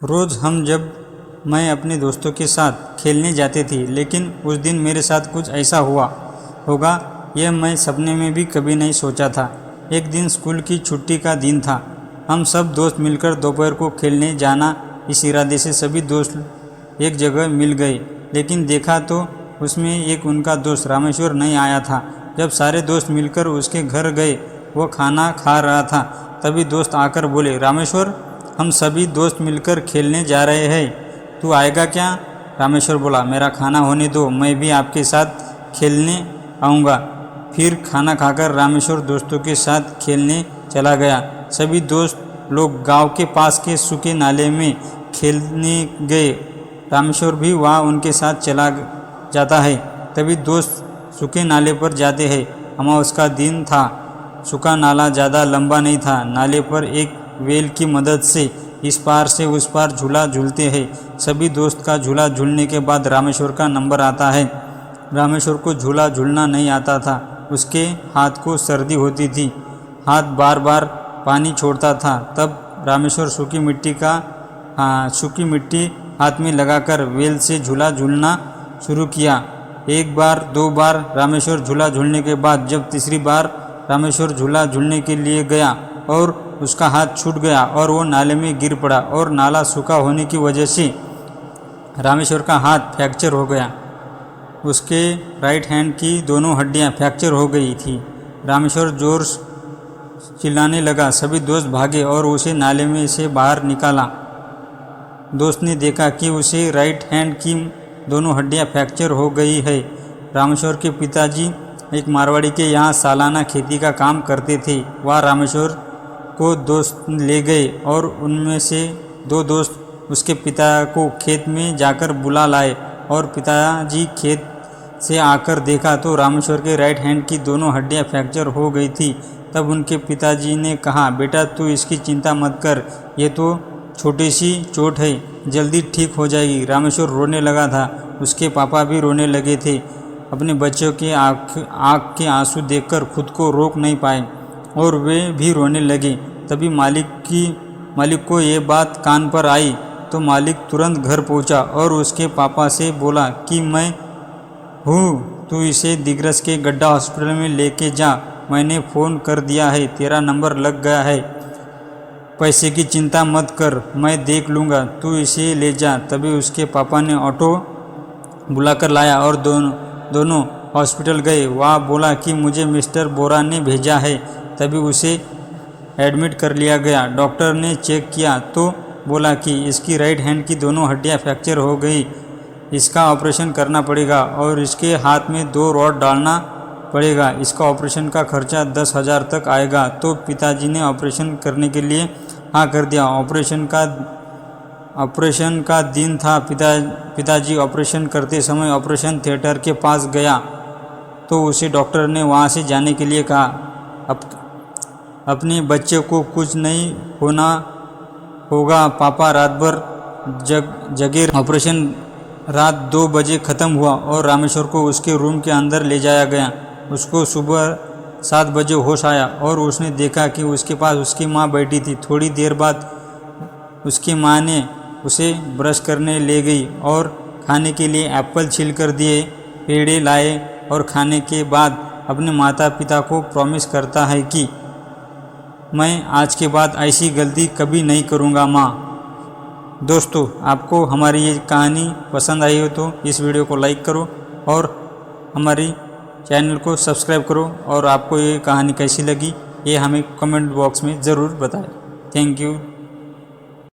रोज़ मैं अपने दोस्तों के साथ खेलने जाते थे, लेकिन उस दिन मेरे साथ कुछ ऐसा हुआ होगा यह मैं सपने में भी कभी नहीं सोचा था। एक दिन स्कूल की छुट्टी का दिन था। हम सब दोस्त मिलकर दोपहर को खेलने जाना इस इरादे से सभी दोस्त एक जगह मिल गए, लेकिन देखा तो उसमें एक उनका दोस्त रामेश्वर नहीं आया था। जब सारे दोस्त मिलकर उसके घर गए, वो खाना खा रहा था। तभी दोस्त आकर बोले, रामेश्वर, हम सभी दोस्त मिलकर खेलने जा रहे हैं, तू आएगा क्या? रामेश्वर बोला, मेरा खाना होने दो, मैं भी आपके साथ खेलने आऊँगा। फिर खाना खाकर रामेश्वर दोस्तों के साथ खेलने चला गया। सभी दोस्त लोग गांव के पास के सूखे नाले में खेलने गए। रामेश्वर भी वहाँ उनके साथ चला जाता है। तभी दोस्त सूखे नाले पर जाते हैं। अमावस्या का दिन था। सूखा नाला ज़्यादा लंबा नहीं था। नाले पर एक वेल की मदद से इस पार से उस पार झूला झूलते हैं। सभी दोस्त का झूला झूलने के बाद रामेश्वर का नंबर आता है। रामेश्वर को झूला झूलना नहीं आता था। उसके हाथ को सर्दी होती थी, हाथ बार बार पानी छोड़ता था। तब रामेश्वर सूखी मिट्टी हाथ में लगाकर वेल से झूला झूलना शुरू किया। एक बार, दो बार रामेश्वर झूला झूलने के बाद जब तीसरी बार रामेश्वर झूला झूलने के लिए गया और उसका हाथ छूट गया और वो नाले में गिर पड़ा और नाला सूखा होने की वजह से रामेश्वर का हाथ फ्रैक्चर हो गया। उसके राइट हैंड की दोनों हड्डियां फ्रैक्चर हो गई थी। रामेश्वर जोर से चिल्लाने लगा। सभी दोस्त भागे और उसे नाले में से बाहर निकाला। दोस्त ने देखा कि उसे राइट हैंड की दोनों हड्डियां फ्रैक्चर हो गई है। रामेश्वर के पिताजी एक मारवाड़ी के यहाँ सालाना खेती का काम करते थे। वह रामेश्वर को दोस्त ले गए और उनमें से दो दोस्त उसके पिता को खेत में जाकर बुला लाए और पिताजी खेत से आकर देखा तो रामेश्वर के राइट हैंड की दोनों हड्डियां फ्रैक्चर हो गई थी। तब उनके पिताजी ने कहा, बेटा तू इसकी चिंता मत कर, ये तो छोटी सी चोट है, जल्दी ठीक हो जाएगी। रामेश्वर रोने लगा था। उसके पापा भी रोने लगे थे। अपने बच्चों के आँख के आंसू देखकर खुद को रोक नहीं पाए और वे भी रोने लगे। तभी मालिक को ये बात कान पर आई तो मालिक तुरंत घर पहुंचा और उसके पापा से बोला कि मैं हूँ, तू इसे दिग्रस के गड्ढा हॉस्पिटल में लेके जा, मैंने फ़ोन कर दिया है, तेरा नंबर लग गया है, पैसे की चिंता मत कर, मैं देख लूँगा, तू इसे ले जा। तभी उसके पापा ने ऑटो बुलाकर लाया और दोनों हॉस्पिटल गए। वहाँ बोला कि मुझे मिस्टर बोरा ने भेजा है। तभी उसे एडमिट कर लिया गया। डॉक्टर ने चेक किया तो बोला कि इसकी राइट हैंड की दोनों हड्डियां फ्रैक्चर हो गई, इसका ऑपरेशन करना पड़ेगा और इसके हाथ में 2 रॉड डालना पड़ेगा। इसका ऑपरेशन का खर्चा 10,000 तक आएगा। तो पिताजी ने ऑपरेशन करने के लिए हाँ कर दिया। ऑपरेशन का दिन था। पिताजी ऑपरेशन करते समय ऑपरेशन थिएटर के पास गया तो उसे डॉक्टर ने वहाँ से जाने के लिए कहा। अपने बच्चे को कुछ नहीं होगा, पापा रात भर जगे। ऑपरेशन रात 2 बजे ख़त्म हुआ और रामेश्वर को उसके रूम के अंदर ले जाया गया। उसको सुबह 7 बजे होश आया और उसने देखा कि उसके पास उसकी माँ बैठी थी। थोड़ी देर बाद उसकी माँ ने उसे ब्रश करने ले गई और खाने के लिए एप्पल छील कर दिए, पेड़े लाए और खाने के बाद अपने माता पिता को प्रॉमिस करता है कि मैं आज के बाद ऐसी गलती कभी नहीं करूँगा माँ। दोस्तों, आपको हमारी ये कहानी पसंद आई हो तो इस वीडियो को लाइक करो और हमारी चैनल को सब्सक्राइब करो और आपको ये कहानी कैसी लगी ये हमें कमेंट बॉक्स में ज़रूर बताएं। Thank you.